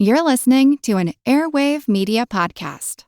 You're listening to an Airwave Media Podcast.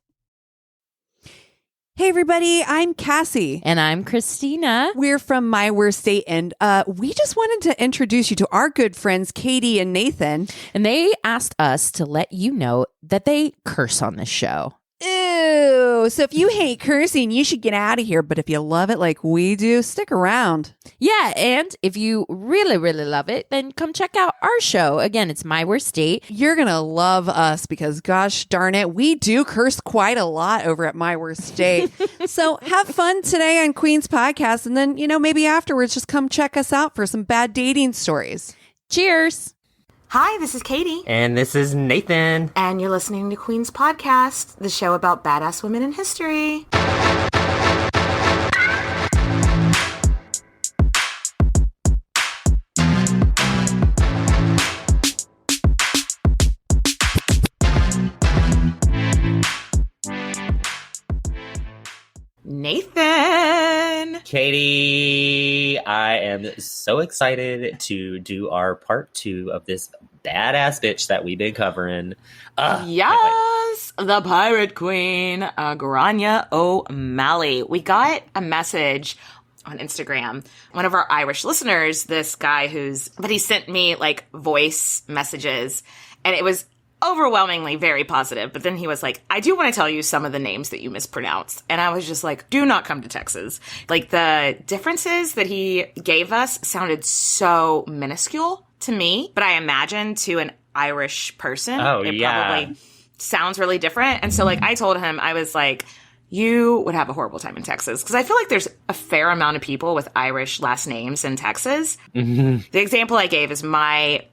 Hey, everybody, I'm Cassie. And I'm Christina. We're from My Worst State, and we just wanted to introduce you to our good friends, Katie and Nathan. And they asked us to let you know that they curse on this show. Ew. So if you hate cursing, you should get out of here. But if you love it like we do, stick around. Yeah, and if you really, really love it, then come check out our show. Again, it's My Worst State. You're going to love us because, gosh darn it, we do curse quite a lot over at My Worst State. So have fun today on Queen's Podcast. And then, maybe afterwards, just come check us out for some bad dating stories. Cheers. Hi, this is Katie. And this is Nathan. And you're listening to Queen's Podcast, the show about badass women in history. Nathan! Katie, I am so excited to do our part 2 of this badass bitch that we've been covering. Yes! The Pirate Queen, Gráinne O'Malley. We got a message on Instagram. One of our Irish listeners, this guy he sent me voice messages, and it was overwhelmingly very positive. But then he was like, I do want to tell you some of the names that you mispronounced. And I was just like, do not come to Texas. The differences that he gave us sounded so minuscule to me, but I imagine to an Irish person, it probably sounds really different. And so I told him, I was like, you would have a horrible time in Texas. Because I feel like there's a fair amount of people with Irish last names in Texas. Mm-hmm. The example I gave is my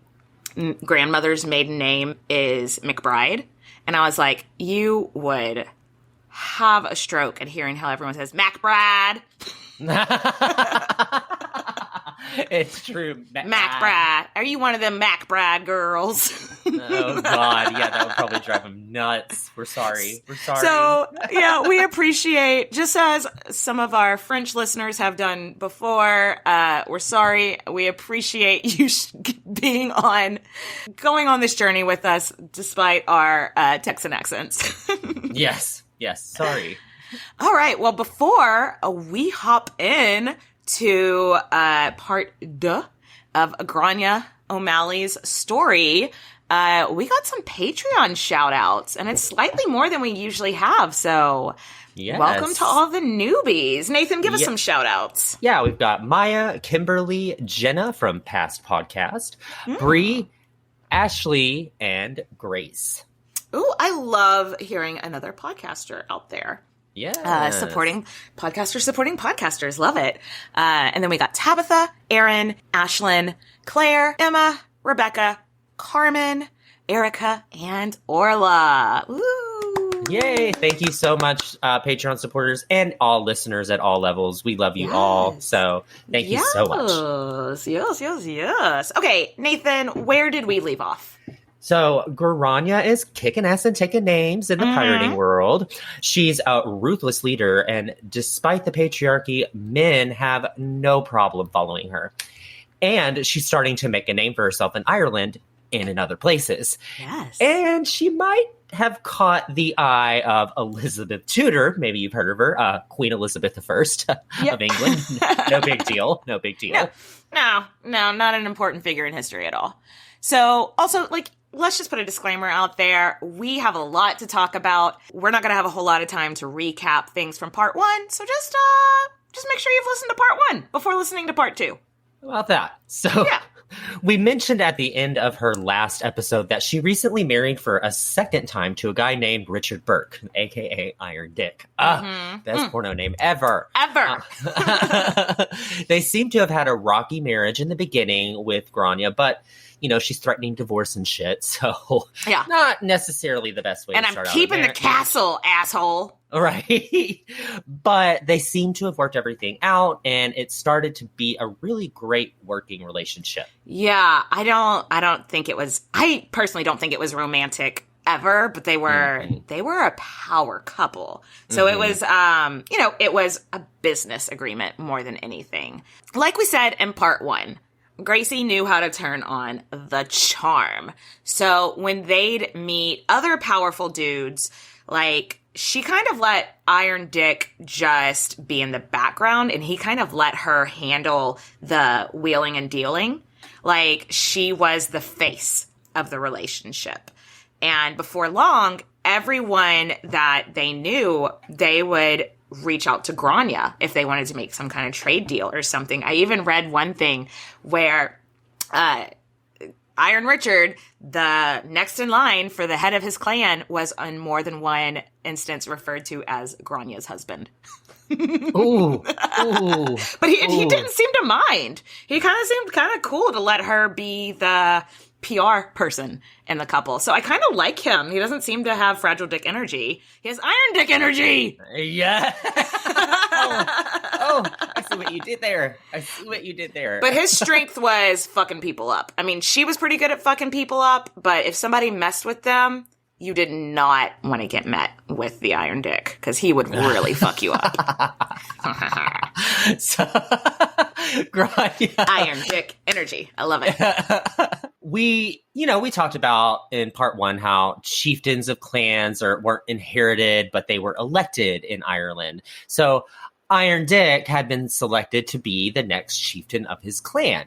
grandmother's maiden name is McBride. And I was like, you would have a stroke at hearing how everyone says MacBride. It's true. MacBride. Are you one of them MacBride girls? Oh, God. Yeah, that would probably drive him nuts. We're sorry. So, yeah, we appreciate, just as some of our French listeners have done before, we're sorry. We appreciate you going on this journey with us despite our Texan accents. Yes. Sorry. All right. Well, before we hop in to part 2 of Gráinne O'Malley's story, we got some Patreon shout-outs, and it's slightly more than we usually have, so yes. Welcome to all the newbies. Nathan, give us some shout-outs. Yeah, we've got Maya, Kimberly, Jenna from past podcast, Bree, Ashley, and Grace. Ooh, I love hearing another podcaster out there. Yeah. Supporting podcasters. Love it. And then we got Tabitha, Erin, Ashlyn, Claire, Emma, Rebecca, Carmen, Erica, and Orla. Woo! Yay. Thank you so much, Patreon supporters and all listeners at all levels. We love you all. So thank you so much. Yes. Okay, Nathan, where did we leave off? So Gráinne is kicking ass and taking names in the pirating world. She's a ruthless leader, and despite the patriarchy, men have no problem following her. And she's starting to make a name for herself in Ireland and in other places. Yes. And she might have caught the eye of Elizabeth Tudor. Maybe you've heard of her, Queen Elizabeth I of England. No big deal. No, not an important figure in history at all. So also, let's just put a disclaimer out there. We have a lot to talk about. We're not going to have a whole lot of time to recap things from part 1. So just make sure you've listened to part 1 before listening to part 2. How about that? So we mentioned at the end of her last episode that she recently married for a second time to a guy named Richard Burke, a.k.a. Iron Dick. Best porno name ever. They seem to have had a rocky marriage in the beginning with Gráinne, but she's threatening divorce and shit, so not necessarily the best way to start out. And I'm keeping the castle, asshole. Right. But they seem to have worked everything out, and it started to be a really great working relationship. Yeah, I personally don't think it was romantic ever, but they were a power couple. So it was, it was a business agreement more than anything. Like we said in part 1, Gracie knew how to turn on the charm. So when they'd meet other powerful dudes, like, she kind of let Iron Dick just be in the background, and he kind of let her handle the wheeling and dealing. Like, she was the face of the relationship. And before long, everyone that they knew, they would reach out to Grainne if they wanted to make some kind of trade deal or something. I even read one thing where Iron Richard, the next in line for the head of his clan, was on more than one instance referred to as Grainne's husband. Ooh. But he didn't seem to mind. He kind of seemed kind of cool to let her be the PR person in the couple. So I kind of like him. He doesn't seem to have fragile dick energy. He has iron dick energy. Yeah. oh, I see what you did there. But his strength was fucking people up. I mean, she was pretty good at fucking people up, but if somebody messed with them, you did not want to get met with the iron dick, because he would really fuck you up. So, Grainne. Iron dick energy. I love it. We talked about in part 1 how chieftains of clans weren't inherited, but they were elected in Ireland. So Iron Dick had been selected to be the next chieftain of his clan.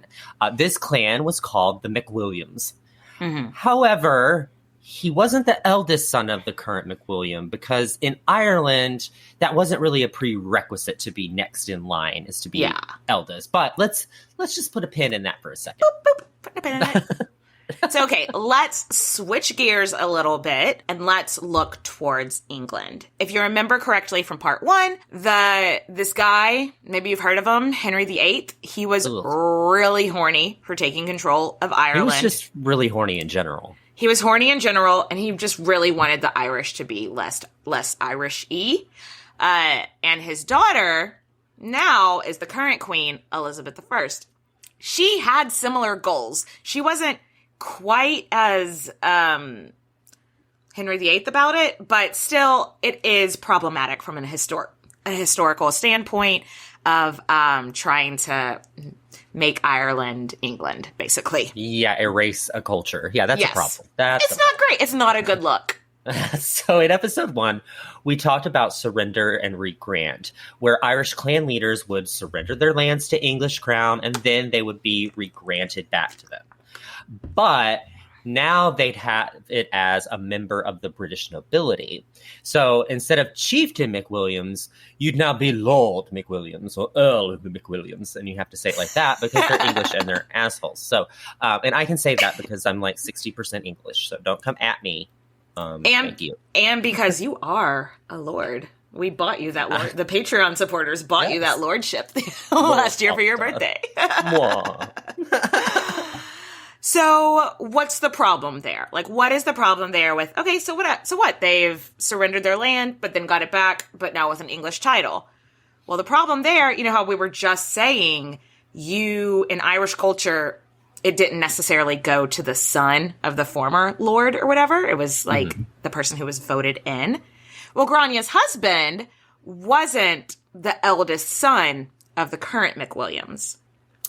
This clan was called the McWilliams. Mm-hmm. However, he wasn't the eldest son of the current McWilliam, because in Ireland, that wasn't really a prerequisite to be next in line, is to be eldest. But let's just put a pin in that for a second. Boop, boop. Put a pin in it. So, okay, let's switch gears a little bit and let's look towards England. If you remember correctly from part 1, this guy, maybe you've heard of him, Henry VIII, he was really horny for taking control of Ireland. He was just really horny in general. He was horny in general, and he just really wanted the Irish to be less Irish-y. And his daughter now is the current queen, Elizabeth I. She had similar goals. She wasn't quite as Henry VIII about it, but still, it is problematic from a historical standpoint of trying to make Ireland England, basically. Yeah, erase a culture. Yeah, that's a problem. It's not great. It's not a good look. So in episode 1, we talked about surrender and regrant, where Irish clan leaders would surrender their lands to English crown, and then they would be regranted back to them. But now they'd have it as a member of the British nobility. So instead of Chieftain McWilliams, you'd now be Lord McWilliams or Earl of the McWilliams. And you have to say it like that because they're English and they're assholes. So, and I can say that because I'm like 60% English. So don't come at me. Thank you. And because you are a lord. We bought you that lord. The Patreon supporters bought you that lordship last year for your birthday. So what's the problem there? Like, what is the problem there with, okay, so what? They've surrendered their land, but then got it back, but now with an English title. Well, the problem there, you know how we were just saying, in Irish culture, it didn't necessarily go to the son of the former lord or whatever. It was like the person who was voted in. Well, Grainne's husband wasn't the eldest son of the current McWilliams.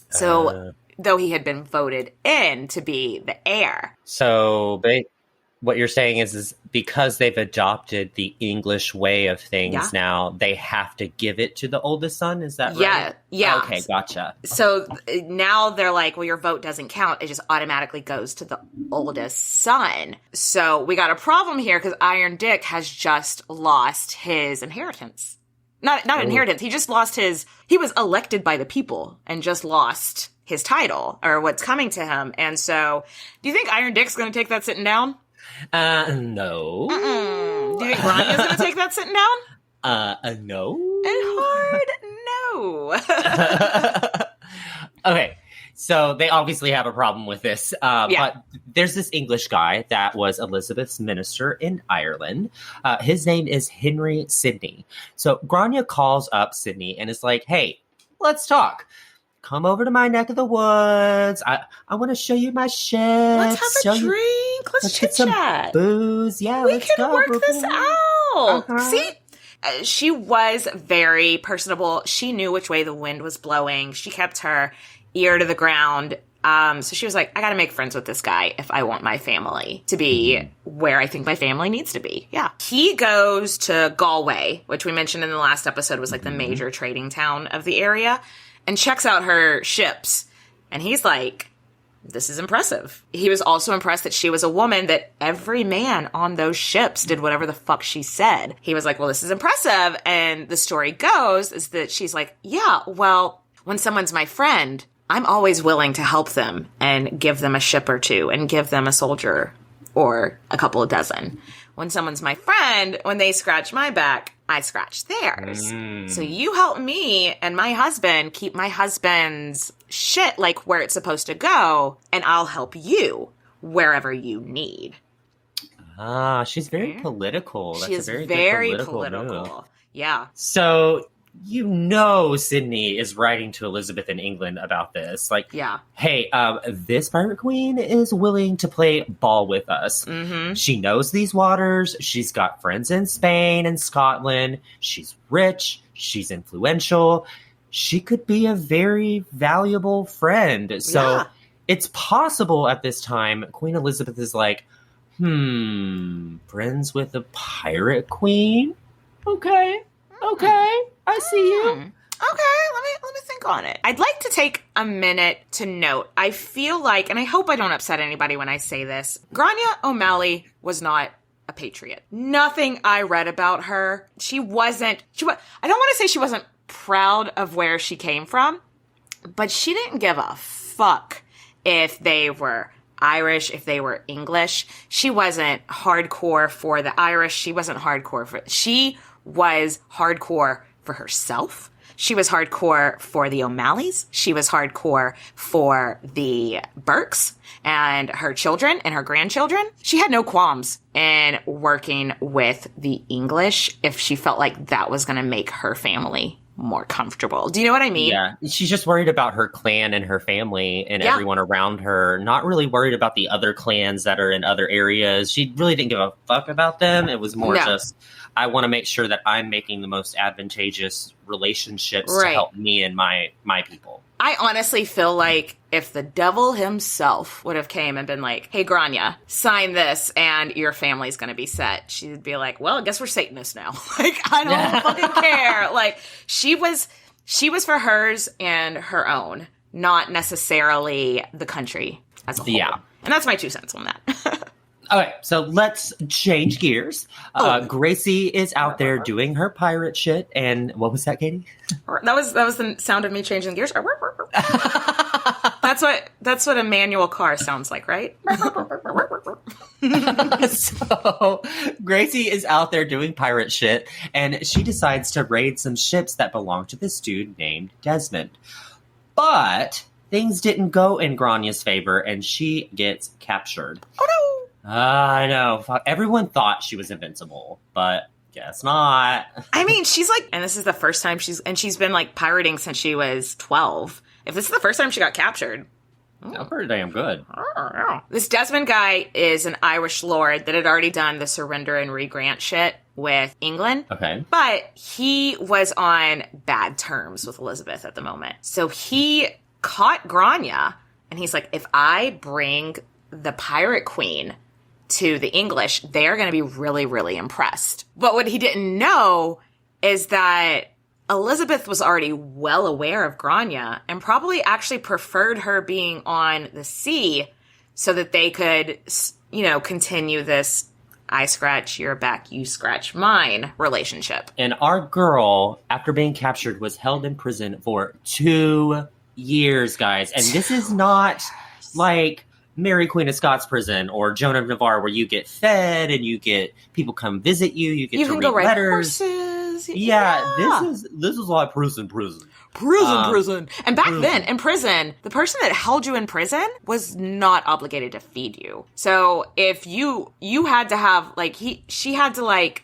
So though he had been voted in to be the heir. So what you're saying is because they've adopted the English way of things now, they have to give it to the oldest son? Is that right? Yeah. Okay, gotcha. So now they're like, well, your vote doesn't count. It just automatically goes to the oldest son. So we got a problem here because Iron Dick has just lost his inheritance. Not inheritance. He just lost he was elected by the people and just lost his title or what's coming to him. And so do you think Iron Dick's going to take that sitting down? No. Do you think Grainne's going to take that sitting down? No. And hard no. Okay. So they obviously have a problem with this. But there's this English guy that was Elizabeth's minister in Ireland. His name is Henry Sidney. So Grainne calls up Sidney and is like, hey, let's talk. Come over to my neck of the woods. I want to show you my shed. Let's have a drink. Let's chit chat. Booze. Yeah, we can work this out. See? She was very personable. She knew which way the wind was blowing. She kept her ear to the ground. So she was like, I got to make friends with this guy if I want my family to be where I think my family needs to be. Yeah. He goes to Galway, which we mentioned in the last episode was like the major trading town of the area, and checks out her ships. And he's like, this is impressive. He was also impressed that she was a woman, that every man on those ships did whatever the fuck she said. He was like, well, this is impressive. And the story goes is that she's like, yeah, well, when someone's my friend, I'm always willing to help them and give them a ship or two and give them a soldier or a couple of dozen. When someone's my friend, when they scratch my back, I scratch theirs. So you help me and my husband keep my husband's shit like where it's supposed to go, and I'll help you wherever you need. Ah, she's very political. That's She is a very, very good political move. Yeah. So Sydney is writing to Elizabeth in England about this. Like, Yeah. hey, this pirate queen is willing to play ball with us. She knows these waters. She's got friends in Spain and Scotland. She's rich. She's influential. She could be a very valuable friend. So it's possible at this time, Queen Elizabeth is like, friends with a pirate queen? Okay. I see you. Okay, let me think on it. I'd like to take a minute to note. I feel like, and I hope I don't upset anybody when I say this, Grainne O'Malley was not a patriot. Nothing I read about her. I don't want to say she wasn't proud of where she came from, but she didn't give a fuck if they were Irish, if they were English. She wasn't hardcore for the Irish. She was hardcore for herself. She was hardcore for the O'Malleys. She was hardcore for the Burkes and her children and her grandchildren. She had no qualms in working with the English if she felt like that was going to make her family more comfortable. Do you know what I mean? Yeah. She's just worried about her clan and her family and everyone around her. Not really worried about the other clans that are in other areas. She really didn't give a fuck about them. It was more just, I want to make sure that I'm making the most advantageous relationships to help me and my people. I honestly feel like if the devil himself would have came and been like, hey, Grainne, sign this and your family's going to be set, she'd be like, well, I guess we're Satanists now. Like, I don't fucking care. Like, she was for hers and her own, not necessarily the country as a whole. Yeah. And that's my 2 cents on that. Okay, so let's change gears. Gracie is out there doing her pirate shit, and what was that, Katie? That was the sound of me changing gears. That's what a manual car sounds like, right? So Gracie is out there doing pirate shit, and she decides to raid some ships that belong to this dude named Desmond. But things didn't go in Grainne's favor, and she gets captured. Oh no! I know. Everyone thought she was invincible, but guess not. I mean, she's like, and this is the first time she's been like pirating since she was 12. If this is the first time she got captured. That's pretty damn good. This Desmond guy is an Irish lord that had already done the surrender and regrant shit with England. Okay. But he was on bad terms with Elizabeth at the moment. So he caught Grainne, and he's like, if I bring the pirate queen to the English, they're going to be really, really impressed. But what he didn't know is that Elizabeth was already well aware of Grainne and probably actually preferred her being on the sea so that they could, continue this I scratch your back, you scratch mine relationship. And our girl, after being captured, was held in prison for 2 years, guys. And this is not like Mary Queen of Scots prison or Joan of Navarre, where you get fed and you get people come visit you. You get to read letters. Horses. Yeah, this is like prison. Prison. And back then, in prison, the person that held you in prison was not obligated to feed you. So if you had to have she had to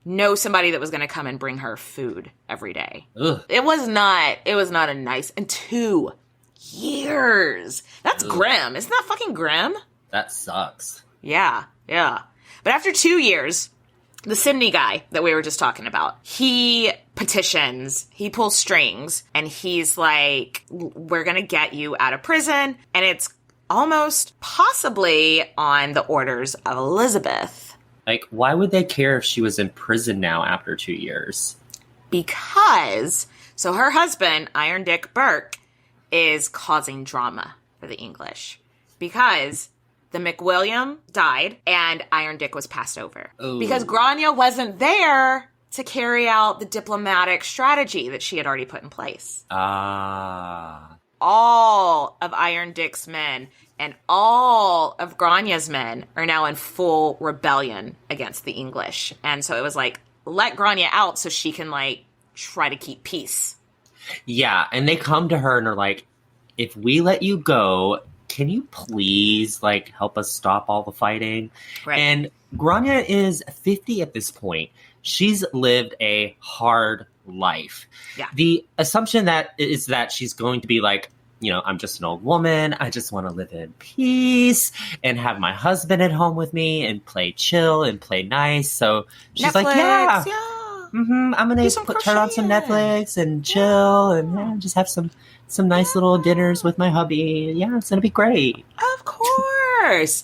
know somebody that was going to come and bring her food every day. Ugh. It was not a nice, and 2 years. That's grim. Isn't that fucking grim? That sucks. Yeah. But after 2 years, the Sydney guy that we were just talking about, he petitions, he pulls strings, and he's like, we're going to get you out of prison. And it's almost possibly on the orders of Elizabeth. Like, why would they care if she was in prison now after 2 years? Because, so her husband, Iron Dick Burke, is causing drama for the English. Because the McWilliam died and Iron Dick was passed over. Ooh. Because Grainne wasn't there to carry out the diplomatic strategy that she had already put in place. All of Iron Dick's men and all of Grainne's men are now in full rebellion against the English. And so it was like, let Grainne out so she can, like, try to keep peace. Yeah, and they come to her and are like, if we let you go, can you please, like, help us stop all the fighting? Right. And Grainne is 50 at this point. She's lived a hard life. Yeah. The assumption that is that she's going to be like, you know, I'm just an old woman. I just want to live in peace and have my husband at home with me and play chill and play nice. So she's Netflix, like, yeah. I'm going some to turn on some crocheting. Netflix and chill and just have some nice little dinners with my hubby. Yeah, it's going to be great. Of course.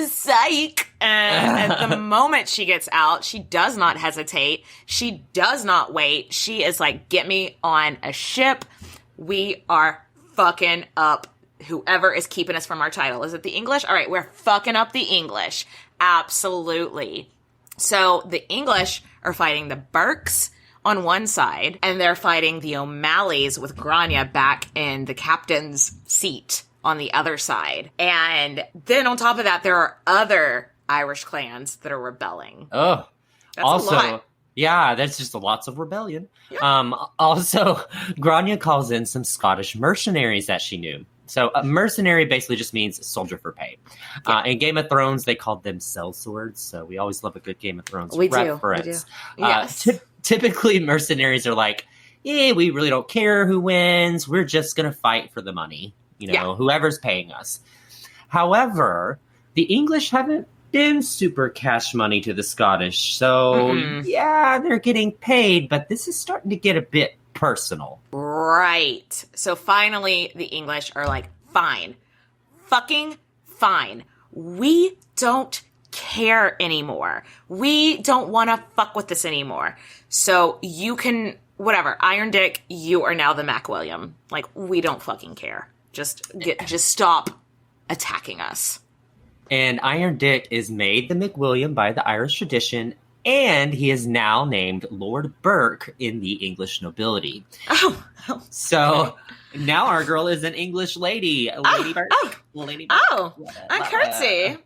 Psych. And at the moment she gets out, she does not hesitate. She does not wait. She is like, get me on a ship. We are fucking up whoever is keeping us from our title. Is it the English? All right, we're fucking up the English. Absolutely. So the English are fighting the Burkes on one side, and they're fighting the O'Malleys with Grainne back in the captain's seat on the other side. And then on top of that, there are other Irish clans that are rebelling. Oh, That's also, a lot. yeah, that's just lots of rebellion. Yeah. Also, Grainne calls in some Scottish mercenaries that she knew. So a mercenary basically just means soldier for pay. Yeah. In Game of Thrones, they called them sellswords. So we always love a good Game of Thrones We do. reference. Yes. Typically, mercenaries are like, yeah, we really don't care who wins. We're just going to fight for the money. You know, whoever's paying us. However, the English haven't been super cash money to the Scottish. So, yeah, they're getting paid, but this is starting to get a bit personal. Right. So finally, the English are like, fine. Fucking fine. We don't care anymore. We don't want to fuck with this anymore. So you can, whatever, Iron Dick, you are now the McWilliam. Like, we don't fucking care. Just stop attacking us. And Iron Dick is made the McWilliam by the Irish tradition, and he is now named Lord Burke in the English nobility. So now our girl is an English lady. Lady Burke. Lady Burke. I'm curtsy.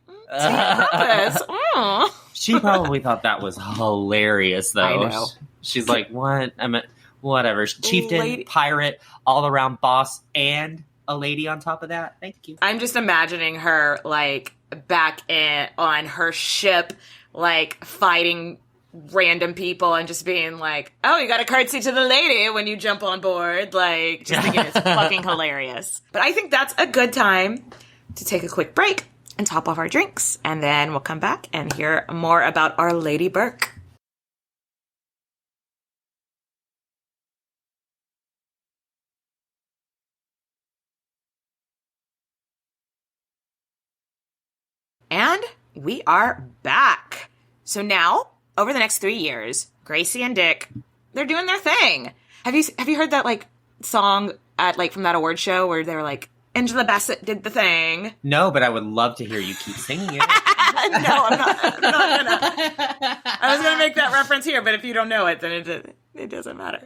She probably thought was hilarious, though. I know. She's like, what? I mean, whatever. Chieftain, pirate, all-around boss, and a lady on top of that. Thank you. I'm just imagining her, like, back on her ship, like, fighting random people and just being like, oh, you got to curtsy to the lady when you jump on board. Like, just thinking it's fucking hilarious. But I think that's a good time to take a quick break and top off our drinks. And then we'll come back and hear more about our Lady Burke. And we are back. So now, over the next 3 years, Gracie and Dick, they're doing their thing. Have you heard that, like, song at, like, from that award show where they were like, Angela Bassett did the thing? No, but I would love to hear you keep singing it. No, I'm not gonna. I was gonna make that reference here, but if you don't know it, then it doesn't matter.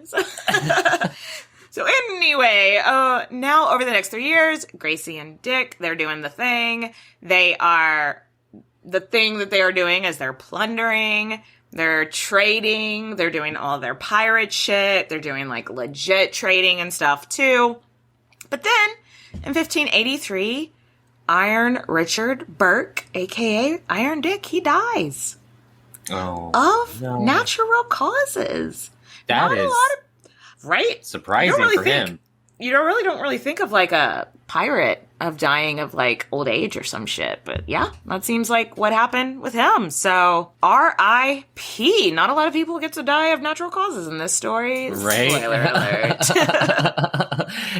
So anyway, now over the next 3 years, Gracie and Dick, they're doing the thing. The thing that they are doing is they're plundering, they're trading, they're doing all their pirate shit, they're doing, like, legit trading and stuff, too. But then, in 1583, Iron Richard Burke, a.k.a. Iron Dick, he dies. Of natural causes. That is right? surprising for him. You don't really think of, like, a pirate of dying of like old age or some shit. But yeah, that seems like what happened with him. So R.I.P. Not a lot of people get to die of natural causes in this story. Right. Spoiler alert.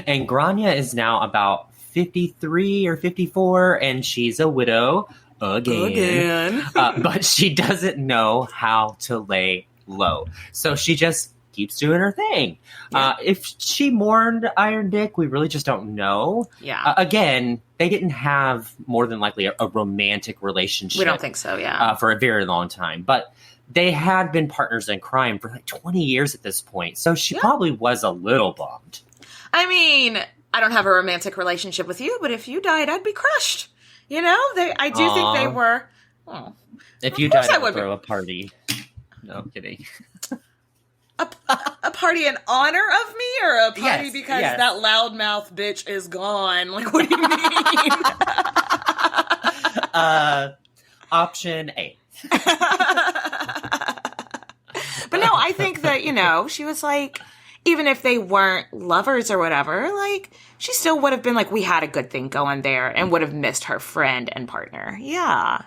And Grainne is now about 53 or 54, and she's a widow again. But she doesn't know how to lay low. So she just keeps doing her thing. Yeah. If she mourned Iron Dick, we really just don't know. Yeah. Again, they didn't have more than likely a romantic relationship. We don't think so, yeah. For a very long time. But they had been partners in crime for like 20 years at this point. So she probably was a little bummed. I mean, I don't have a romantic relationship with you, but if you died, I'd be crushed. You know, I do think they were. Oh, if you died, I would throw a party. No, I'm kidding. A party in honor of me, or a party because that loudmouth bitch is gone? Like, what do you mean? Option A. But no, I think that, you know, she was like, even if they weren't lovers or whatever, like, she still would have been like, we had a good thing going there, and would have missed her friend and partner. Yeah.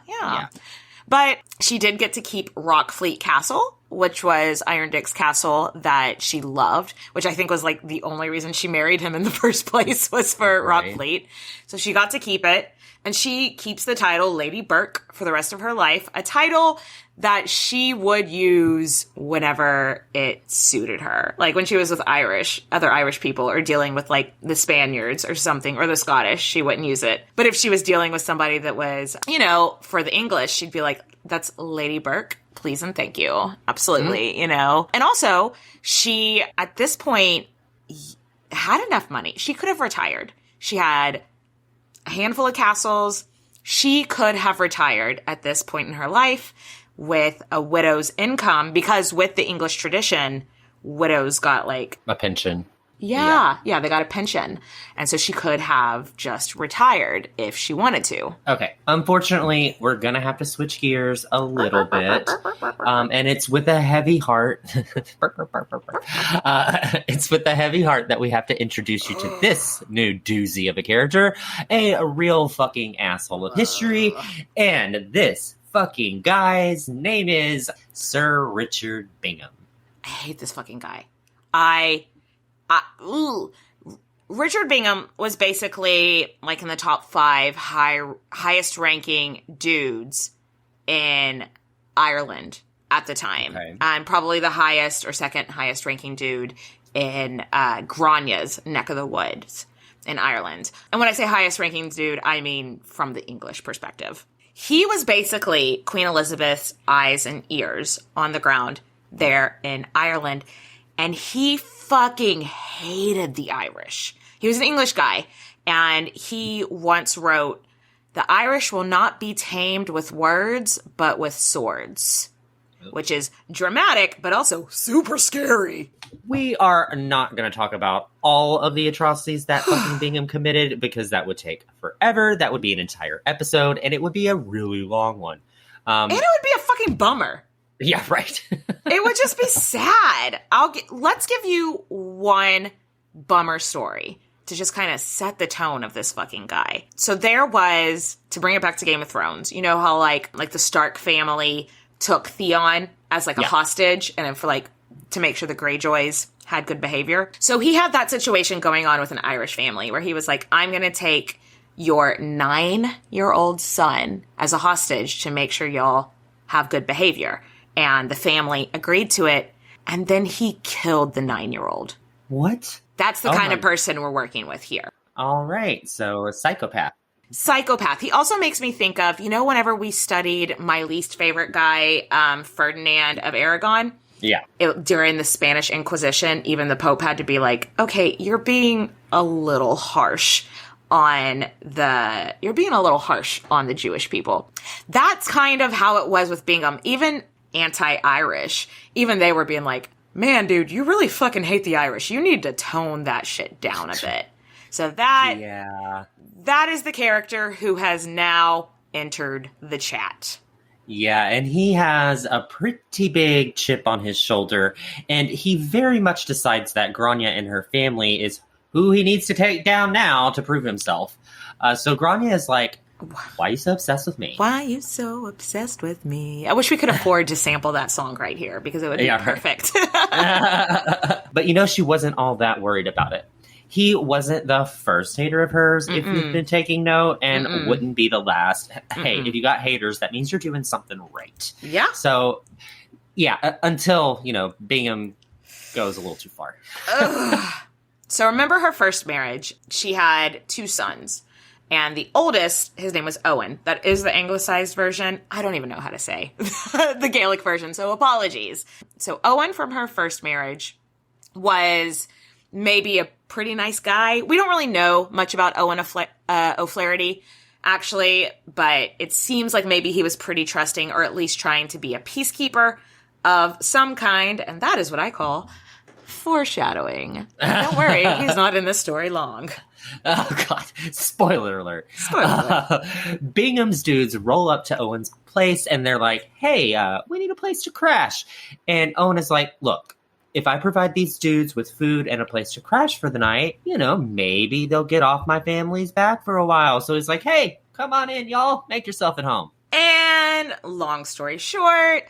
But she did get to keep Rockfleet Castle, which was Iron Dick's castle that she loved, which I think was like the only reason she married him in the first place was for Rockfleet. So she got to keep it. And she keeps the title Lady Burke for the rest of her life, a title that she would use whenever it suited her. Like when she was with other Irish people, or dealing with like the Spaniards or something, or the Scottish, she wouldn't use it. But if she was dealing with somebody that was, you know, for the English, she'd be like, that's Lady Burke, please and thank you. Absolutely, you know. And also, she, at this point, had enough money. She could have retired. She had a handful of castles. She could have retired at this point in her life with a widow's income, because with the English tradition, widows got like a pension. Yeah, they got a pension. And so she could have just retired if she wanted to. Okay. Unfortunately, we're going to have to switch gears a little bit. And it's with a heavy heart. It's with a heavy heart that we have to introduce you to this new doozy of a character, a real fucking asshole of history. And this fucking guy's name is Sir Richard Bingham. I hate this fucking guy. Richard Bingham was basically like in the top 5 highest ranking dudes in Ireland at the time. Okay. And probably the highest or second highest ranking dude in Grainne's neck of the woods in Ireland. And when I say highest ranking dude, I mean from the English perspective. He was basically Queen Elizabeth's eyes and ears on the ground there in Ireland. And he fucking hated the Irish. He was an English guy, and he once wrote, "The Irish will not be tamed with words, but with swords," which is dramatic, but also super scary. We are not going to talk about all of the atrocities that fucking Bingham committed, because that would take forever. That would be an entire episode, and it would be a really long one. And it would be a fucking bummer. Yeah, right. It would just be sad. Let's give you one bummer story to just kind of set the tone of this fucking guy. So there was, to bring it back to Game of Thrones, you know how like the Stark family took Theon as like a hostage, and then for like to make sure the Greyjoys had good behavior. So he had that situation going on with an Irish family where he was like, I'm going to take your 9-year-old son as a hostage to make sure y'all have good behavior. And the family agreed to it, and then he killed the 9-year-old. What? That's the kind of person we're working with here. All right, so a psychopath. Psychopath. He also makes me think of, you know, whenever we studied my least favorite guy, Ferdinand of Aragon? Yeah. During the Spanish Inquisition, even the Pope had to be like, okay, you're being a little harsh on the Jewish people. That's kind of how it was with Bingham. Even anti-Irish, even they were being like, man, dude, you really fucking hate the Irish. You need to tone that shit down a bit. So that is the character who has now entered the chat. Yeah, and he has a pretty big chip on his shoulder, and he very much decides that Grainne and her family is who he needs to take down now to prove himself. So Grainne is like, why are you so obsessed with me? Why are you so obsessed with me? I wish we could afford to sample that song right here because it would be perfect. But she wasn't all that worried about it. He wasn't the first hater of hers, if you've been taking note, and wouldn't be the last. Hey, if you got haters, that means you're doing something right. Yeah. So, until, Bingham goes a little too far. So remember her first marriage. She had 2 sons. And the oldest, his name was Owen. That is the anglicized version. I don't even know how to say the Gaelic version, so apologies. So Owen from her first marriage was maybe a pretty nice guy. We don't really know much about Owen O'Flaherty, actually, but it seems like maybe he was pretty trusting or at least trying to be a peacekeeper of some kind. And that is what I call foreshadowing. Don't worry, he's not in this story long. Oh, God. Spoiler alert. Spoiler alert. Bingham's dudes roll up to Owen's place, and they're like, hey, we need a place to crash. And Owen is like, look, if I provide these dudes with food and a place to crash for the night, maybe they'll get off my family's back for a while. So he's like, hey, come on in, y'all. Make yourself at home. And long story short,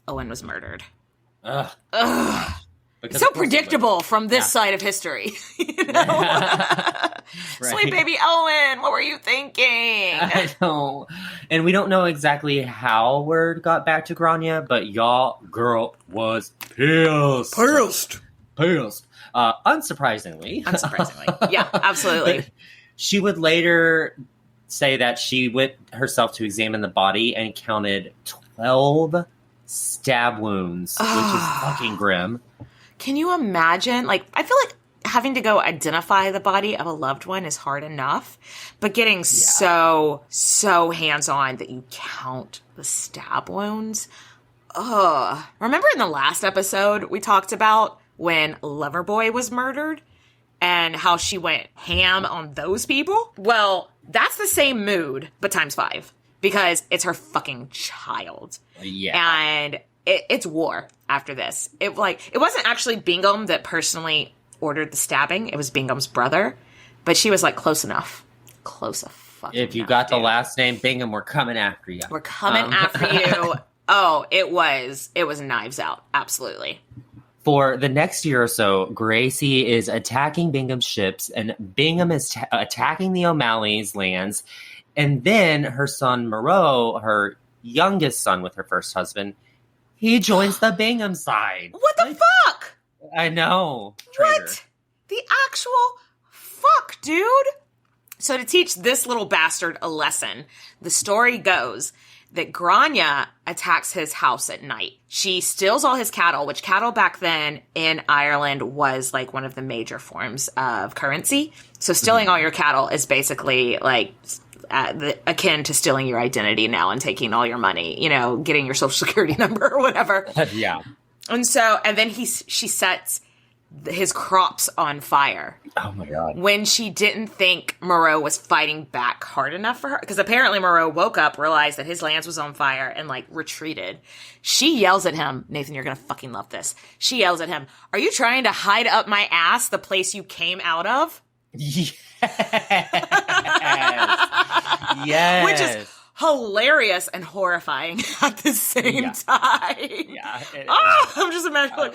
Owen was murdered. Ugh. So predictable from this side of history, Right. Sweet baby Owen, what were you thinking? I know. And we don't know exactly how word got back to Grainne, but y'all girl was pissed. Unsurprisingly. Yeah, absolutely. She would later say that she went herself to examine the body and counted 12 stab wounds, which is fucking grim. Can you imagine? I feel like having to go identify the body of a loved one is hard enough, but getting so hands-on that you count the stab wounds. Remember in the last episode we talked about when Loverboy was murdered and how she went ham on those people? Well, that's the same mood, but times 5, because it's her fucking child. Yeah. And it's war after this. It wasn't actually Bingham that personally ordered the stabbing. It was Bingham's brother. But she was like, close enough. Close a fucking If you enough, got dude. the last name Bingham, we're coming after you. We're coming after you. Oh, it was knives out. Absolutely. For the next year or so, Gracie is attacking Bingham's ships, and Bingham is attacking the O'Malley's lands. And then her son, Moreau, her youngest son with her first husband, he joins the Bingham side. What the fuck? I know. What? Traitor. The actual fuck, dude? So to teach this little bastard a lesson, the story goes that Grainne attacks his house at night. She steals all his cattle, which cattle back then in Ireland was like one of the major forms of currency. So stealing all your cattle is basically like akin to stealing your identity now and taking all your money, getting your social security number or whatever. Yeah. And then she sets his crops on fire. Oh my God. When she didn't think Moreau was fighting back hard enough for her. Because apparently Moreau woke up, realized that his lands was on fire, and retreated. She yells at him. Nathan, you're going to fucking love this. She yells at him, are you trying to hide up my ass the place you came out of? Yes. Yes. Which is hilarious and horrifying at the same time. Yeah. I'm just imagining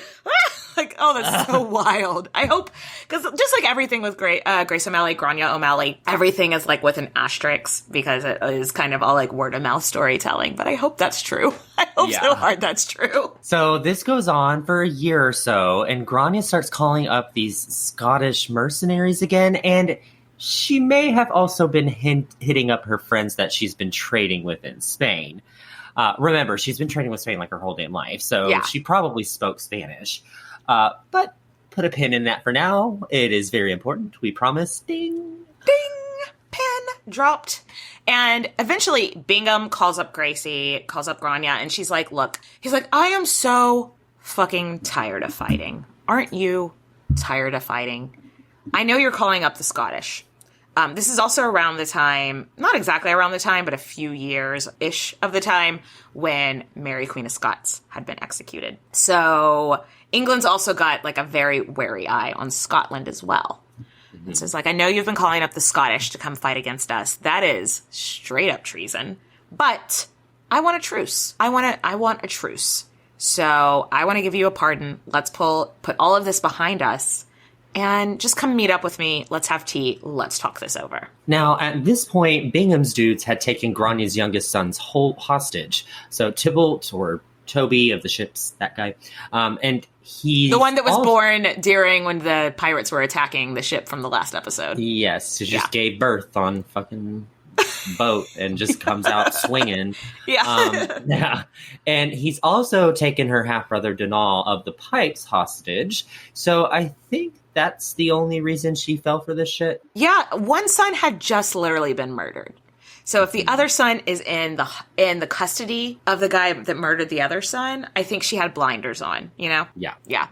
that's so wild. I hope, because just like everything with Grace O'Malley, Grainne O'Malley, everything is with an asterisk because it is kind of all word of mouth storytelling. But I hope that's true. I hope so hard that's true. So this goes on for a year or so, and Grainne starts calling up these Scottish mercenaries again, and she may have also been hitting up her friends that she's been trading with in Spain. Remember, she's been trading with Spain her whole damn life, so she probably spoke Spanish. But put a pin in that for now. It is very important. We promise. Ding. Ding. Pin dropped. And eventually Bingham calls up Gracie, calls up Grainne, and she's like, look, he's like, I am so fucking tired of fighting. Aren't you tired of fighting? I know you're calling up the Scottish. This is also around the time, not exactly around the time, but a few years-ish of the time when Mary, Queen of Scots had been executed. So England's also got a very wary eye on Scotland as well. And says, like, I know you've been calling up the Scottish to come fight against us. That is straight up treason. But I want a truce. I want a truce. So I want to give you a pardon. Let's put all of this behind us and just come meet up with me. Let's have tea. Let's talk this over. Now, at this point, Bingham's dudes had taken Grainne's youngest son's whole hostage. So Tybalt, or Toby of the ships, that guy, and he... The one that was born during when the pirates were attacking the ship from the last episode. Yes, he just gave birth on fucking boat and just comes out swinging. Yeah. And he's also taken her half-brother Donal of the Pipes hostage. So I think that's the only reason she fell for this shit. Yeah, one son had just literally been murdered. So if the other son is in the custody of the guy that murdered the other son, I think she had blinders on, you know? Yeah. Yeah.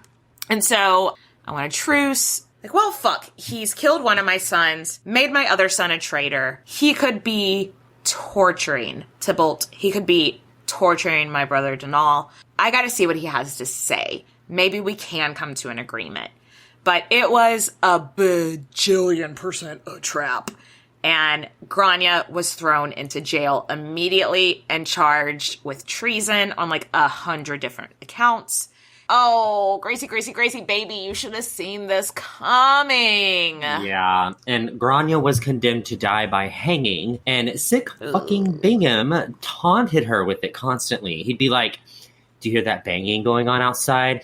And so I want a truce. Like, well, fuck. He's killed one of my sons, made my other son a traitor. He could be torturing Tybalt. He could be torturing my brother Donal. I got to see what he has to say. Maybe we can come to an agreement. But it was a bajillion% a trap. And Grainne was thrown into jail immediately and charged with treason on like 100 different accounts. Oh, Gracie, baby, you should have seen this coming. Yeah, and Grainne was condemned to die by hanging, and sick fucking Bingham taunted her with it constantly. He'd be like, do you hear that banging going on outside?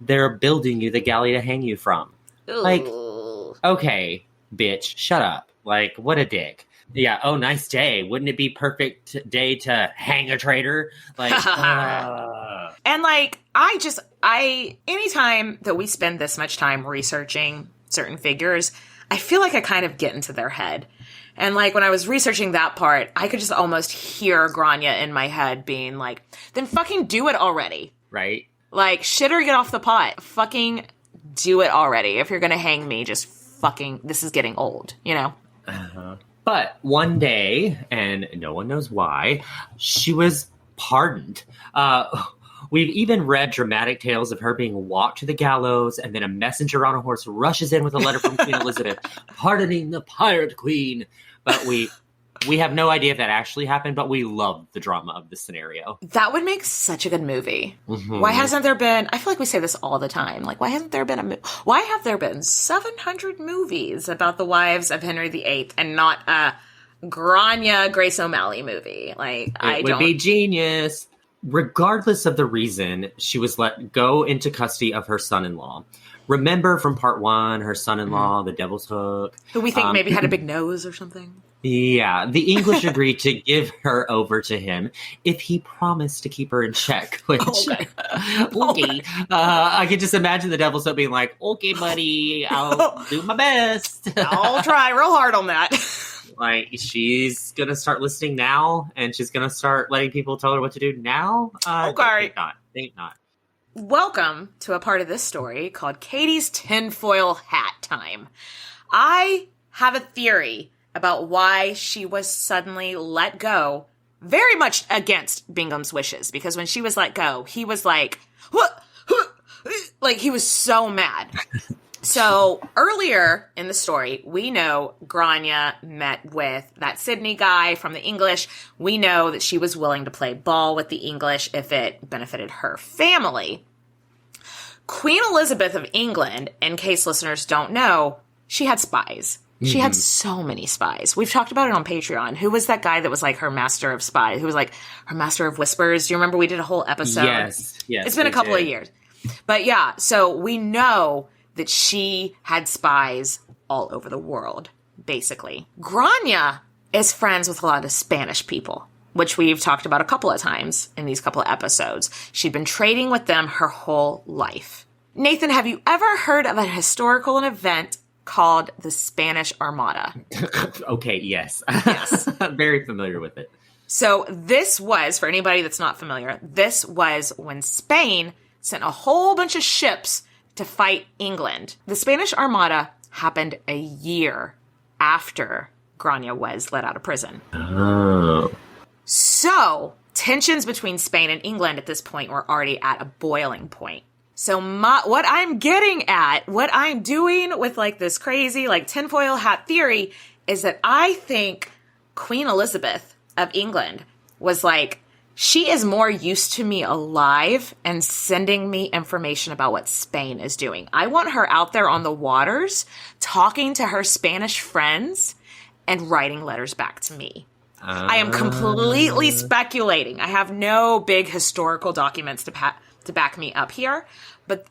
They're building you the galley to hang you from. Ooh. Like, okay, bitch, shut up. Like, what a dick. Yeah, oh, nice day. Wouldn't it be perfect day to hang a traitor? Like, And like, anytime that we spend this much time researching certain figures, I feel like I kind of get into their head. And like, when I was researching that part, I could just almost hear Grainne in my head being like, then fucking do it already. right? Like, shit or get off the pot. Fucking do it already. If you're gonna hang me, just fucking, this is getting old, you know? But one day, and no one knows why, she was pardoned. We've even read dramatic tales of her being walked to the gallows, and then a messenger on a horse rushes in with a letter from Queen Elizabeth, pardoning the Pirate Queen. But we have no idea if that actually happened, but we love the drama of this scenario. That would make such a good movie. Mm-hmm. Why hasn't there been, I feel like we say this all the time, like, why hasn't there been why have there been 700 movies about the wives of Henry VIII and not a Grainne Grace O'Malley movie? Like, It would be genius. Regardless of the reason, she was let go into custody of her son-in-law. Remember from part 1, her son-in-law, the Devil's Hook. Who we think maybe had a big nose or something. Yeah, the English agreed to give her over to him if he promised to keep her in check. Which, okay. I can just imagine the Devil's Hook being like, okay, buddy, I'll do my best. I'll try real hard on that. Like, she's going to start listening now, and she's going to start letting people tell her what to do now? Okay. Think not. Welcome to a part of this story called Katie's Tinfoil Hat Time. I have a theory about why she was suddenly let go, very much against Bingham's wishes, because when she was let go, he was like, what? Like, he was so mad. So earlier in the story, we know Grainne met with that Sydney guy from the English. We know that she was willing to play ball with the English if it benefited her family. Queen Elizabeth of England, in case listeners don't know, she had spies. She had so many spies. We've talked about it on Patreon. Who was that guy that was like her master of spies? Who was like her master of whispers? Do you remember we did a whole episode? Yes. It's been a couple of years. But yeah, so we know that she had spies all over the world, basically. Grainne is friends with a lot of Spanish people, which we've talked about a couple of times in these couple of episodes. She'd been trading with them her whole life. Nathan, have you ever heard of a historical event called the Spanish Armada? Okay, yes. Yes. I'm very familiar with it. So this was, for anybody that's not familiar, this was when Spain sent a whole bunch of ships to fight England. The Spanish Armada happened a year after Grainne was let out of prison. Oh. So tensions between Spain and England at this point were already at a boiling point. So what I'm getting at, what I'm doing with like this crazy like tinfoil hat theory is that I think Queen Elizabeth of England was like, she is more used to me alive and sending me information about what Spain is doing. I want her out there on the waters, talking to her Spanish friends and writing letters back to me. I am completely speculating. I have no big historical documents to back me up here. But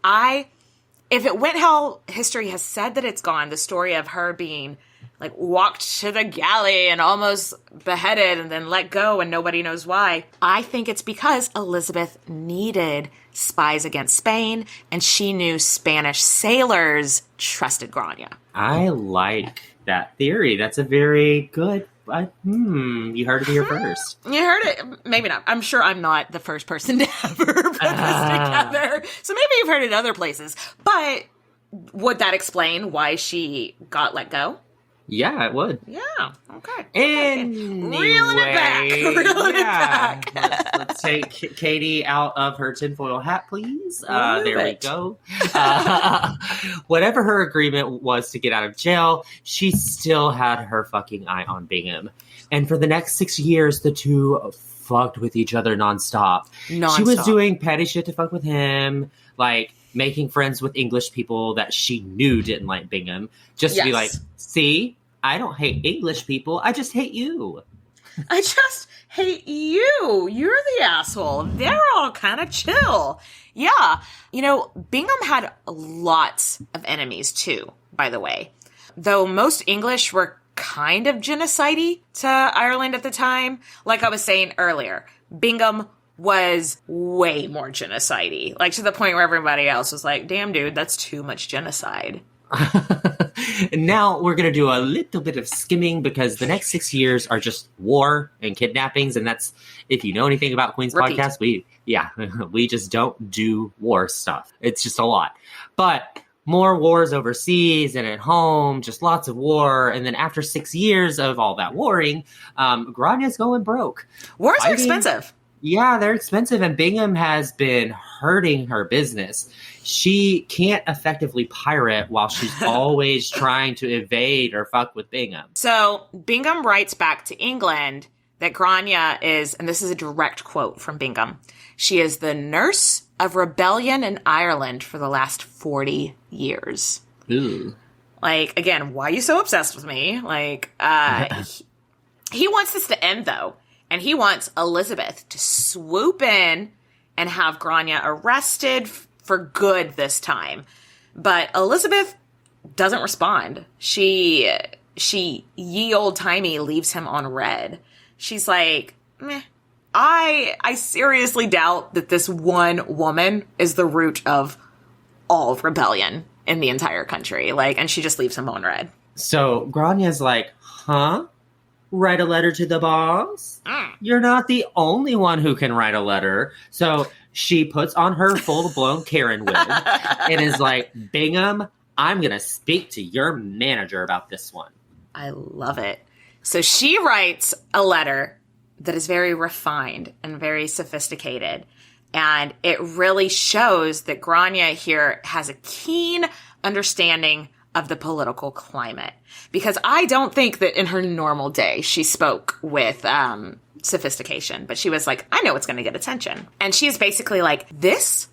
if it went how history has said that it's gone, the story of her being like walked to the galley and almost beheaded and then let go and nobody knows why. I think it's because Elizabeth needed spies against Spain and she knew Spanish sailors trusted Grainne. I like that theory. That's a very good. You heard it here first. You heard it. Maybe not. I'm sure I'm not the first person to ever put this together. So maybe you've heard it other places. But would that explain why she got let go? Yeah, it would. Yeah. Okay. Anyway, Reeling it back. Reeling it back. Let's take Katie out of her tinfoil hat, please. Move there we it. go. Whatever her agreement was to get out of jail, she still had her fucking eye on Bingham. And for the next 6 years, the two fucked with each other nonstop. She was doing petty shit to fuck with him, like making friends with English people that she knew didn't like Bingham, just to be like, see, I don't hate English people, I just hate you. I just hate you. You're the asshole. They're all kind of chill. Yeah. You know, Bingham had lots of enemies too, by the way. Though most English were kind of genocide-y to Ireland at the time, like I was saying earlier, Bingham was way more genocide-y, like to the point where everybody else was like, damn, dude, that's too much genocide. Now we're going to do a little bit of skimming because the next 6 years are just war and kidnappings. And that's, if you know anything about Queen's podcast, we just don't do war stuff. It's just a lot. But more wars overseas and at home, just lots of war. And then after 6 years of all that warring, Grainne's going broke. Wars are expensive. Yeah, they're expensive, and Bingham has been hurting her business. She can't effectively pirate while she's always trying to evade or fuck with Bingham. So Bingham writes back to England that Grainne is, and this is a direct quote from Bingham, she is the nurse of rebellion in Ireland for the last 40 years. Ooh. Like, again, why are you so obsessed with me? Like, he wants this to end, though. And he wants Elizabeth to swoop in and have Grainne arrested for good this time. But Elizabeth doesn't respond. She ye old timey leaves him on red. She's like, meh. I seriously doubt that this one woman is the root of all rebellion in the entire country. Like, and she just leaves him on red. So Grainne's like, huh? Write a letter to the boss? You're not the only one who can write a letter. So she puts on her full-blown Karen wig and is like, Bingham, I'm going to speak to your manager about this one. I love it. So she writes a letter that is very refined and very sophisticated. And it really shows that Grainne here has a keen understanding of the political climate. Because I don't think that in her normal day she spoke with sophistication. But she was like, I know it's going to get attention. And she's basically like, this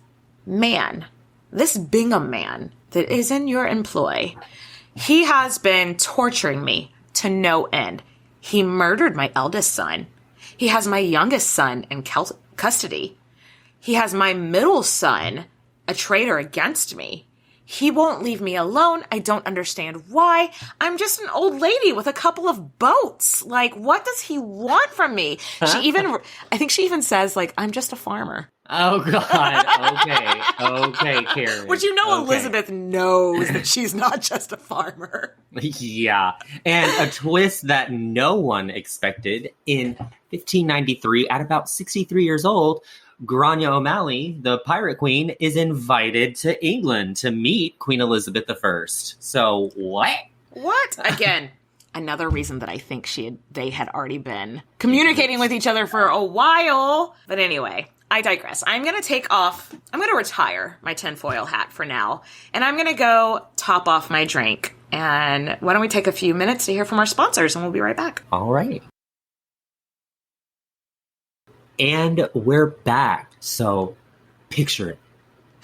man, this Bingham man that is in your employ, he has been torturing me to no end. He murdered my eldest son. He has my youngest son in custody. He has my middle son, a traitor against me. He won't leave me alone. I don't understand why. I'm just an old lady with a couple of boats. Like, what does he want from me? I think she even says, like, I'm just a farmer. Oh, God. Okay, Karen. Which Elizabeth knows that she's not just a farmer. Yeah. And a twist that no one expected, in 1593, at about 63 years old, Grainne O'Malley, the pirate queen, is invited to England to meet Queen Elizabeth I. So, what? What? Again, another reason that I think they had already been communicating with each other for a while. But anyway, I digress. I'm going to retire my tinfoil hat for now, and I'm going to go top off my drink. And why don't we take a few minutes to hear from our sponsors, and we'll be right back. All right. And we're back. So picture it.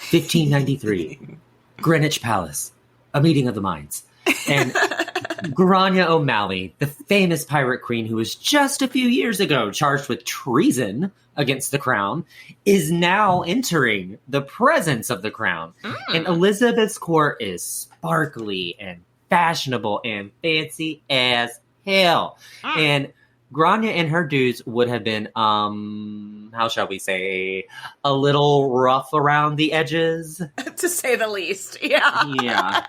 1593, Greenwich Palace, a meeting of the minds. And Grainne O'Malley, the famous pirate queen who was just a few years ago charged with treason against the crown, is now entering the presence of the crown. And Elizabeth's court is sparkly and fashionable and fancy as hell. And Grainne and her dudes would have been, how shall we say, a little rough around the edges. To say the least, yeah. Yeah.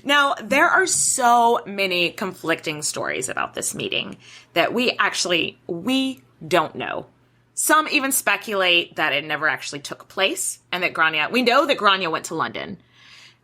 Now, there are so many conflicting stories about this meeting that we don't know. Some even speculate that it never actually took place, and that we know that Grainne went to London.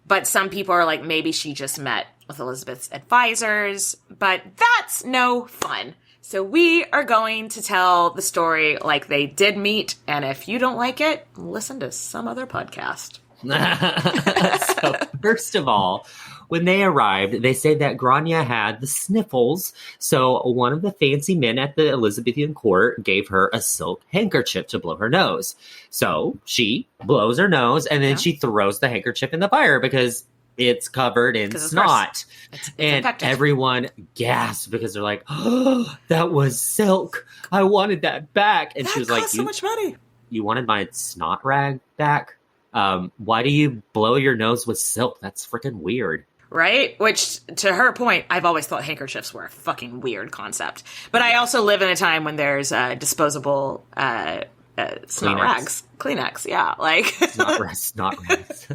But some people are like, maybe she just met with Elizabeth's advisors, but that's no fun. So we are going to tell the story like they did meet, and if you don't like it, listen to some other podcast. So, first of all, when they arrived, they say that Grainne had the sniffles, so one of the fancy men at the Elizabethan court gave her a silk handkerchief to blow her nose. So she blows her nose, and then she throws the handkerchief in the fire because it's covered in snot. It's and infected. Everyone gasps because they're like, oh, that was silk. I wanted that back. And she was like, so much money. You wanted my snot rag back? Why do you blow your nose with silk? That's freaking weird. Right? Which, to her point, I've always thought handkerchiefs were a fucking weird concept. But I also live in a time when there's disposable snot rags. Kleenex, yeah. Like snot rags.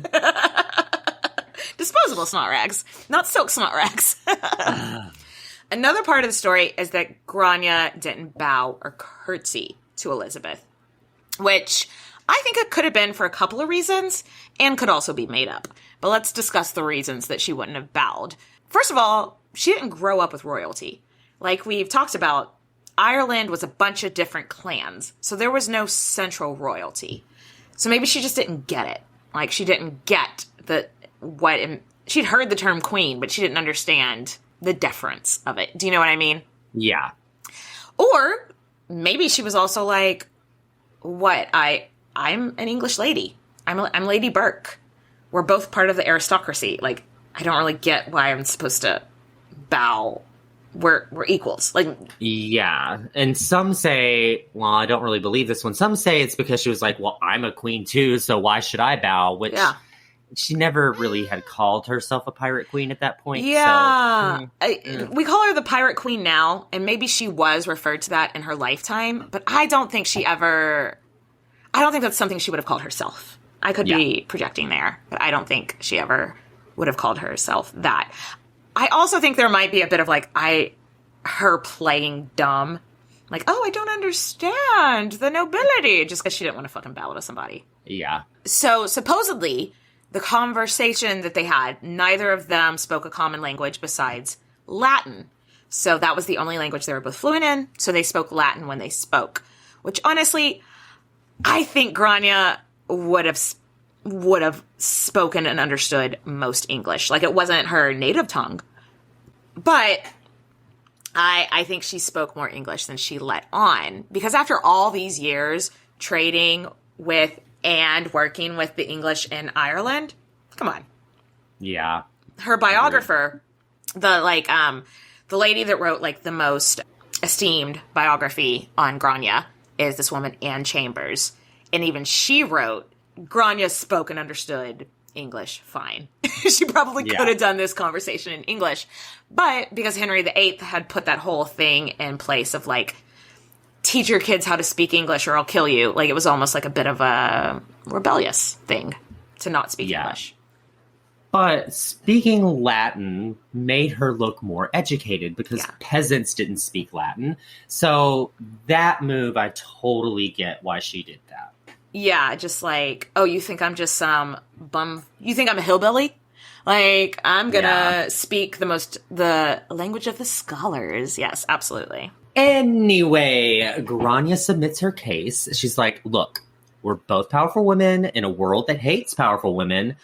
Disposable snot rags, not silk snot rags. Another part of the story is that Grainne didn't bow or curtsy to Elizabeth, which I think it could have been for a couple of reasons and could also be made up. But let's discuss the reasons that she wouldn't have bowed. First of all, she didn't grow up with royalty. Like we've talked about, Ireland was a bunch of different clans, so there was no central royalty. So maybe she just didn't get it. Like she didn't get she'd heard the term queen, but she didn't understand the deference of it. Do you know what I mean? Yeah. Or maybe she was also like, I'm an English lady. I'm Lady Burke. We're both part of the aristocracy. Like, I don't really get why I'm supposed to bow. We're equals. Like, yeah. And some say, well, I don't really believe this one. Some say it's because she was like, well, I'm a queen too, so why should I bow? Which she never really had called herself a pirate queen at that point. Yeah. So, we call her the pirate queen now, and maybe she was referred to that in her lifetime, but I don't think that's something she would have called herself. I could be projecting there, but I don't think she ever would have called herself that. I also think there might be a bit of like, her playing dumb. Like, oh, I don't understand the nobility, just because she didn't want to fucking bow to somebody. Yeah. So supposedly, the conversation that they had, neither of them spoke a common language besides Latin. So that was the only language they were both fluent in. So they spoke Latin when they spoke, which honestly, I think Grainne would have spoken and understood most English. Like, it wasn't her native tongue. But I think she spoke more English than she let on. Because after all these years trading with and working with the English in Ireland, come on. Yeah. Her biographer, the lady that wrote, like, the most esteemed biography on Grainne is this woman, Anne Chambers. And even she wrote, Grainne spoke and understood English fine. She probably could have done this conversation in English. But because Henry VIII had put that whole thing in place of, like, teach your kids how to speak English or I'll kill you. Like, it was almost like a bit of a rebellious thing to not speak English. But speaking Latin made her look more educated because peasants didn't speak Latin. So that move, I totally get why she did that. Yeah, just like, oh, you think I'm just some bum? You think I'm a hillbilly? Like, I'm gonna speak the language of the scholars. Yes, absolutely. Anyway, Grainne submits her case. She's like, look, we're both powerful women in a world that hates powerful women.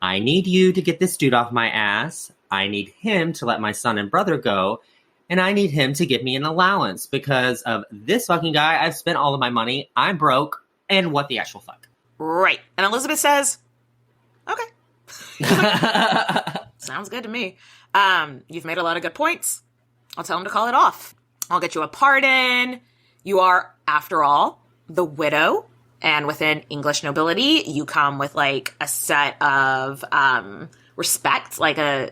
I need you to get this dude off my ass. I need him to let my son and brother go. And I need him to give me an allowance because of this fucking guy. I've spent all of my money. I'm broke. And what the actual fuck? Right. And Elizabeth says, okay. Sounds good to me. You've made a lot of good points. I'll tell him to call it off. I'll get you a pardon. You are, after all, the widow. And within English nobility, you come with like a set of respect, like a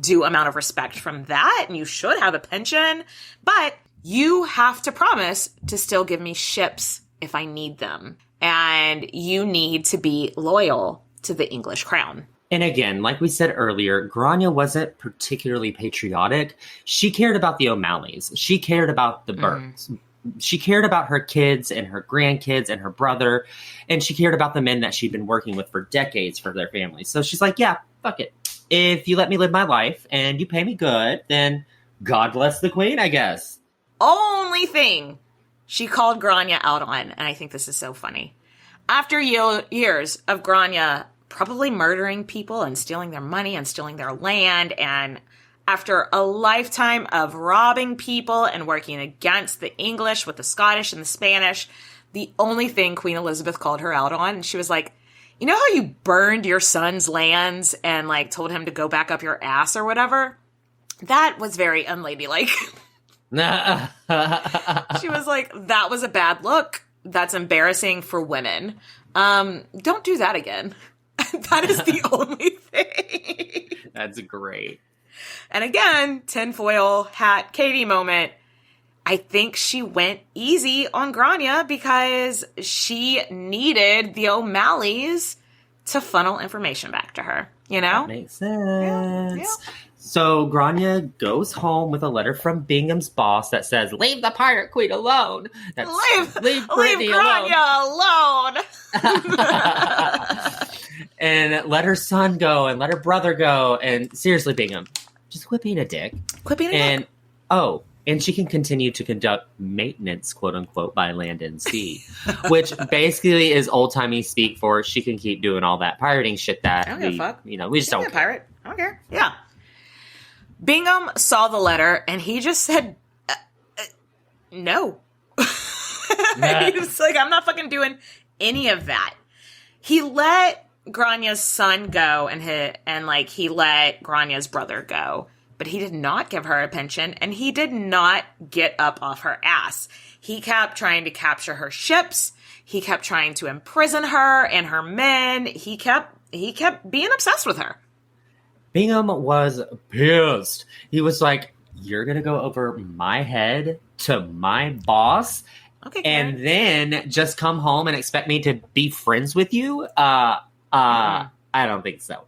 due amount of respect from that. And you should have a pension. But you have to promise to still give me ships if I need them. And you need to be loyal to the English crown. And again, like we said earlier, Grainne wasn't particularly patriotic. She cared about the O'Malleys. She cared about the Burns. She cared about her kids and her grandkids and her brother. And she cared about the men that she'd been working with for decades for their families. So she's like, yeah, fuck it. If you let me live my life and you pay me good, then God bless the queen, I guess. Only thing she called Grainne out on, and I think this is so funny. After years of Grainne probably murdering people and stealing their money and stealing their land, and after a lifetime of robbing people and working against the English with the Scottish and the Spanish, the only thing Queen Elizabeth called her out on, she was like, you know how you burned your son's lands and like told him to go back up your ass or whatever? That was very unladylike. She was like, that was a bad look. That's embarrassing for women. Don't do that again. That is the only thing. That's great. And again, tinfoil hat Katie moment. I think she went easy on Grainne because she needed the O'Malleys to funnel information back to her. You know? That makes sense. Yeah. So Grainne goes home with a letter from Bingham's boss that says, leave the pirate queen alone. Leave Grainne alone. And let her son go and let her brother go. And seriously, Bingham, just quit being a dick. And she can continue to conduct maintenance, quote unquote, by land and sea, which basically is old timey speak for she can keep doing all that pirating shit that I don't give a fuck. We just don't pirate. I don't care. Yeah. Bingham saw the letter and he just said, no. He was like, I'm not fucking doing any of that. He let Grainne's son go and he let Grainne's brother go. But he did not give her a pension, and he did not get up off her ass. He kept trying to capture her ships. He kept trying to imprison her and her men. He kept being obsessed with her. Bingham was pissed. He was like, you're going to go over my head to my boss? Okay, and then just come home and expect me to be friends with you? I don't think so.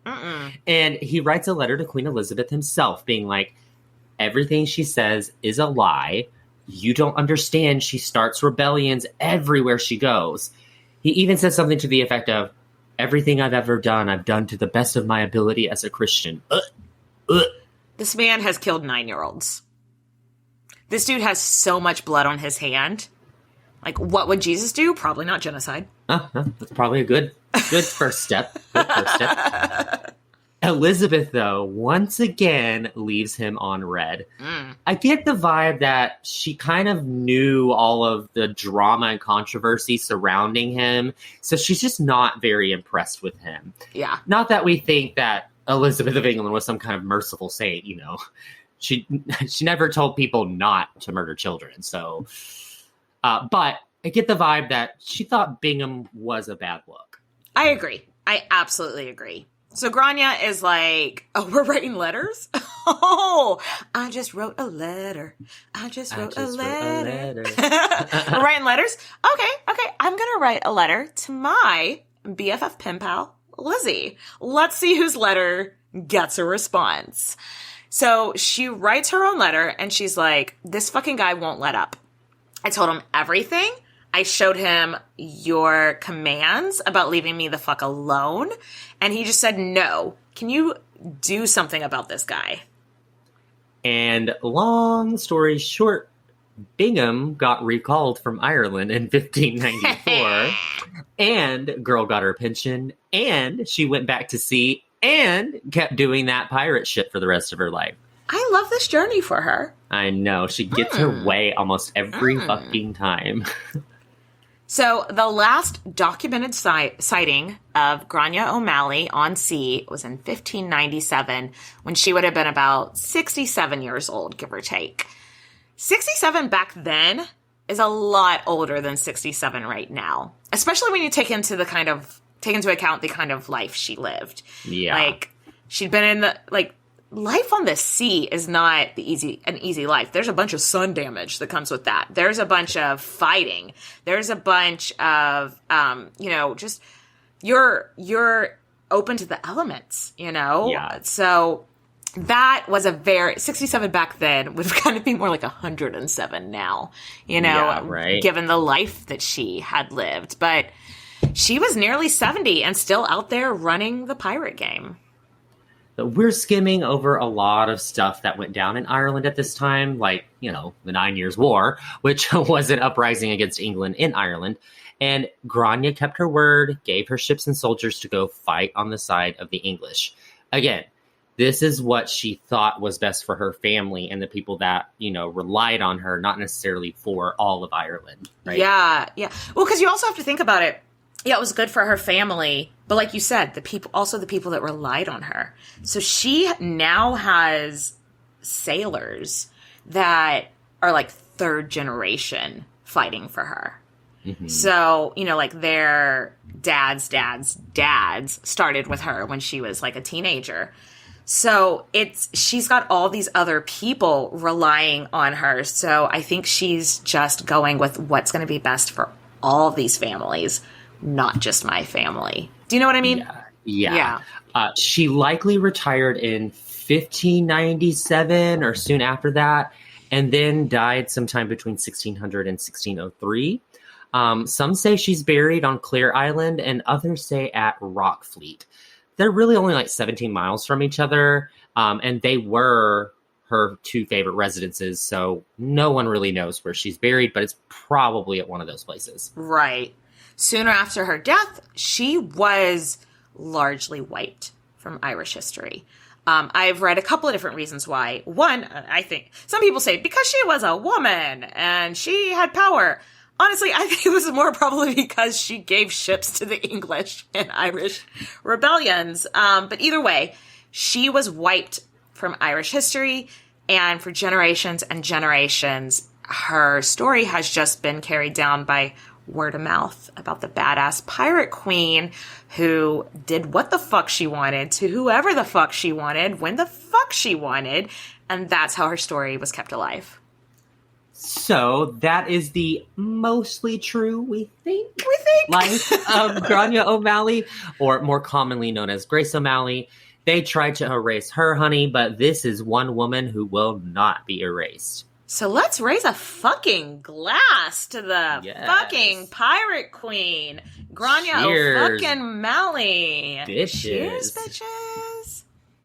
And he writes a letter to Queen Elizabeth himself being like, everything she says is a lie. You don't understand. She starts rebellions everywhere she goes. He even says something to the effect of, everything I've ever done, I've done to the best of my ability as a Christian. This man has killed 9-year-olds. This dude has so much blood on his hand. Like, what would Jesus do? Probably not genocide. That's probably a good first step. Elizabeth, though, once again leaves him on red. I get the vibe that she kind of knew all of the drama and controversy surrounding him, so she's just not very impressed with him. Yeah. Not that we think that Elizabeth of England was some kind of merciful saint, She never told people not to murder children, so... but I get the vibe that she thought Bingham was a bad look. I agree. I absolutely agree. So Grainne is like, oh, we're writing letters? Oh, I just wrote a letter. We're writing letters? Okay. I'm going to write a letter to my BFF pen pal, Lizzie. Let's see whose letter gets a response. So she writes her own letter and she's like, this fucking guy won't let up. I told him everything. I showed him your commands about leaving me the fuck alone. And he just said, no. Can you do something about this guy. And long story short, Bingham got recalled from Ireland in 1594, and girl got her pension, and she went back to sea and kept doing that pirate shit for the rest of her life. I love this journey for her. I know. She gets her way almost every fucking time. So the last documented sighting of Gráinne O'Malley on sea was in 1597, when she would have been about 67 years old, give or take. 67 back then is a lot older than 67 right now, especially when you take into account the kind of life she lived. Yeah. Like, she'd been in life on the sea is not an easy life. There's a bunch of sun damage that comes with that. There's a bunch of fighting. There's a bunch of, just you're open to the elements, Yeah. So that was 67 back then would kind of be more like 107 now, Yeah, right. given the life that she had lived. But she was nearly 70 and still out there running the pirate game. We're skimming over a lot of stuff that went down in Ireland at this time, like, the 9 Years' War, which was an uprising against England in Ireland. And Gráinne kept her word, gave her ships and soldiers to go fight on the side of the English. Again, this is what she thought was best for her family and the people that, relied on her, not necessarily for all of Ireland. Right? Yeah. Well, because you also have to think about it. Yeah, it was good for her family. But like you said, the people that relied on her. So she now has sailors that are like third generation fighting for her. Mm-hmm. So, their dad's started with her when she was like a teenager. So she's got all these other people relying on her. So I think she's just going with what's going to be best for all these families, not just my family. Do you know what I mean? Yeah. She likely retired in 1597 or soon after that, and then died sometime between 1600 and 1603. Some say she's buried on Clare Island, and others say at Rockfleet. They're really only like 17 miles from each other, and they were her two favorite residences, so no one really knows where she's buried, but it's probably at one of those places. Right. Sooner after her death, she was largely wiped from Irish history. I've read a couple of different reasons why. One, I think some people say because she was a woman and she had power. Honestly, I think it was more probably because she gave ships to the English in Irish rebellions. But either way, she was wiped from Irish history, and for generations and generations, her story has just been carried down by word of mouth about the badass pirate queen who did what the fuck she wanted to whoever the fuck she wanted, when the fuck she wanted, and that's how her story was kept alive. So that is the mostly true, we think, life of Gráinne O'Malley, or more commonly known as Grace O'Malley. They tried to erase her, honey, but this is one woman who will not be erased. So let's raise a fucking glass to the fucking pirate queen, Gráinne O'Malley. Bitches. Cheers, bitches.